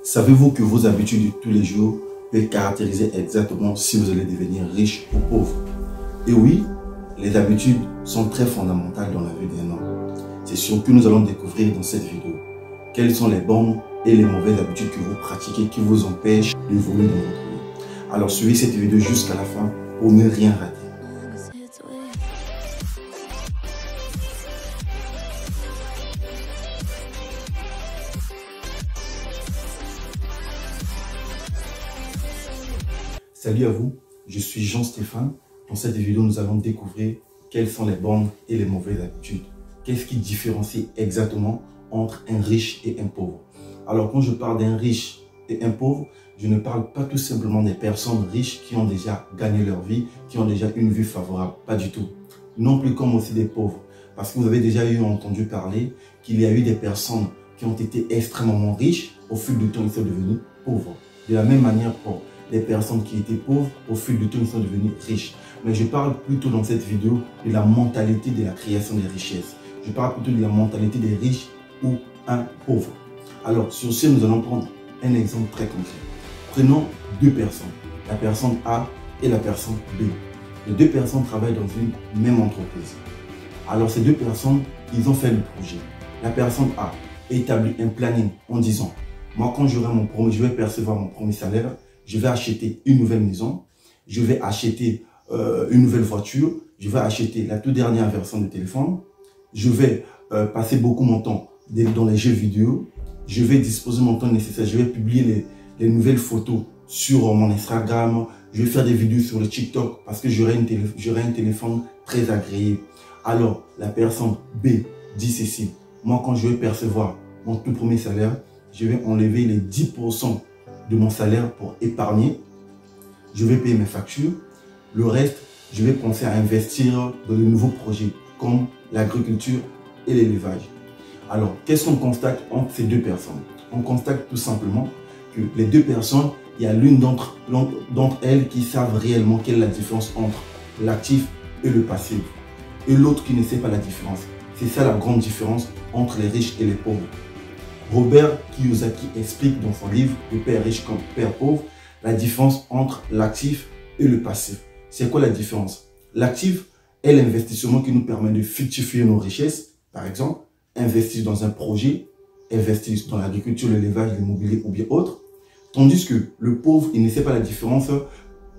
Savez-vous que vos habitudes de tous les jours peuvent caractériser exactement si vous allez devenir riche ou pauvre? Et oui, les habitudes sont très fondamentales dans la vie d'un homme. C'est ce que nous allons découvrir dans cette vidéo. Quelles sont les bonnes et les mauvaises habitudes que vous pratiquez qui vous empêchent d'évoluer dans votre vie? Alors suivez cette vidéo jusqu'à la fin pour ne rien rater. Salut à vous, je suis Jean-Stéphane. Dans cette vidéo, nous allons découvrir quelles sont les bonnes et les mauvaises habitudes. Qu'est-ce qui différencie exactement entre un riche et un pauvre? Alors, quand je parle d'un riche et un pauvre, je ne parle pas tout simplement des personnes riches qui ont déjà gagné leur vie, qui ont déjà une vie favorable. Pas du tout. Non plus comme aussi des pauvres. Parce que vous avez déjà entendu parler qu'il y a eu des personnes qui ont été extrêmement riches. Au fil du temps, ils sont devenus pauvres. De la même manière pour les personnes qui étaient pauvres, au fil du temps, ils sont devenus riches. Mais je parle plutôt dans cette vidéo de la mentalité de la création des richesses. Je parle plutôt de la mentalité des riches ou un pauvre. Alors, sur ce, nous allons prendre un exemple très concret. Prenons deux personnes, la personne A et la personne B. Les deux personnes travaillent dans une même entreprise. Alors, ces deux personnes, ils ont fait le projet. La personne A établit un planning en disant, moi, quand je vais percevoir mon premier salaire, je vais acheter une nouvelle maison, je vais acheter une nouvelle voiture, je vais acheter la toute dernière version de téléphone, je vais passer beaucoup mon temps dans les jeux vidéo, je vais disposer mon temps nécessaire, je vais publier les nouvelles photos sur mon Instagram, je vais faire des vidéos sur le TikTok parce que j'aurai un téléphone très agréable. Alors, la personne B dit ceci, moi quand je vais percevoir mon tout premier salaire, je vais enlever les 10% de mon salaire pour épargner, je vais payer mes factures, le reste, je vais penser à investir dans de nouveaux projets comme l'agriculture et l'élevage. Alors, qu'est-ce qu'on constate entre ces deux personnes? On constate tout simplement que les deux personnes, il y a l'une d'entre elles qui savent réellement quelle est la différence entre l'actif et le passif, et l'autre qui ne sait pas la différence. C'est ça la grande différence entre les riches et les pauvres. Robert Kiyosaki explique dans son livre « Le père riche comme père pauvre » la différence entre l'actif et le passif. C'est quoi la différence? L'actif est l'investissement qui nous permet de fructifier nos richesses. Par exemple, investir dans un projet, investir dans l'agriculture, l'élevage, l'immobilier ou bien autre. Tandis que le pauvre, il ne sait pas la différence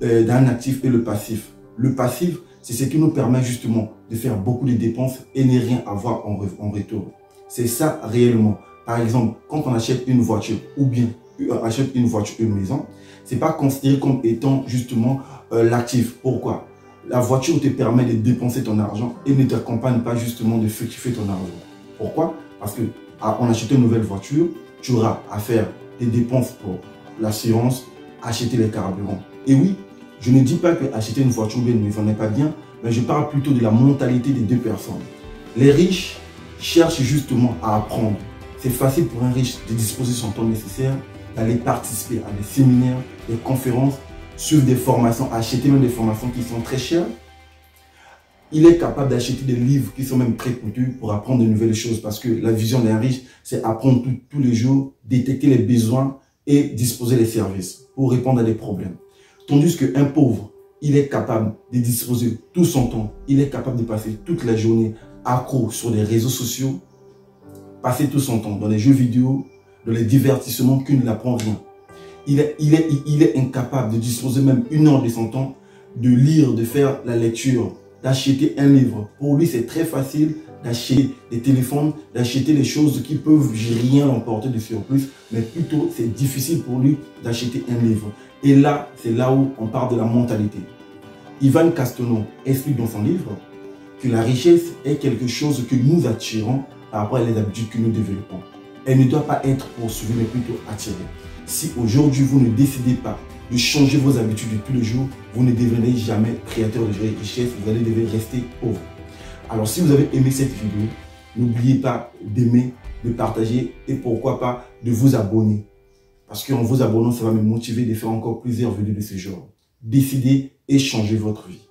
d'un actif et le passif. Le passif, c'est ce qui nous permet justement de faire beaucoup de dépenses et ne rien avoir en retour. C'est ça réellement. Par exemple, quand on achète une voiture ou bien achète une voiture, une maison, c'est pas considéré comme étant justement l'actif. Pourquoi? La voiture te permet de dépenser ton argent et ne t'accompagne pas justement de fructifier ton argent. Pourquoi? Parce que en achetant une nouvelle voiture, tu auras à faire des dépenses pour l'assurance, acheter les carburants. Et oui, je ne dis pas que acheter une voiture ou une maison n'est pas bien, mais je parle plutôt de la mentalité des deux personnes. Les riches cherchent justement à apprendre. C'est facile pour un riche de disposer son temps nécessaire, d'aller participer à des séminaires, des conférences, suivre des formations, acheter même des formations qui sont très chères. Il est capable d'acheter des livres qui sont même très coûteux pour apprendre de nouvelles choses parce que la vision d'un riche, c'est apprendre tous les jours, détecter les besoins et disposer des services pour répondre à des problèmes. Tandis qu'un pauvre, il est capable de disposer tout son temps, il est capable de passer toute la journée accro sur les réseaux sociaux, passer tout son temps dans les jeux vidéo, dans les divertissements qui ne l'apprend rien. Il est incapable de disposer même une heure de son temps, de lire, de faire la lecture, d'acheter un livre. Pour lui, c'est très facile d'acheter des téléphones, d'acheter des choses qui peuvent rien emporter de surplus, mais plutôt c'est difficile pour lui d'acheter un livre. Et là, c'est là où on parle de la mentalité. Ivan Castelnau explique dans son livre que la richesse est quelque chose que nous attirons par rapport à les habitudes que nous développons. Elle ne doit pas être poursuivie, mais plutôt attirée. Si aujourd'hui vous ne décidez pas de changer vos habitudes de tous les jours, vous ne devenez jamais créateur de richesse, vous allez devoir rester pauvre. Alors si vous avez aimé cette vidéo, n'oubliez pas d'aimer, de partager et pourquoi pas de vous abonner. Parce qu'en vous abonnant, ça va me motiver de faire encore plusieurs vidéos de ce genre. Décidez et changez votre vie.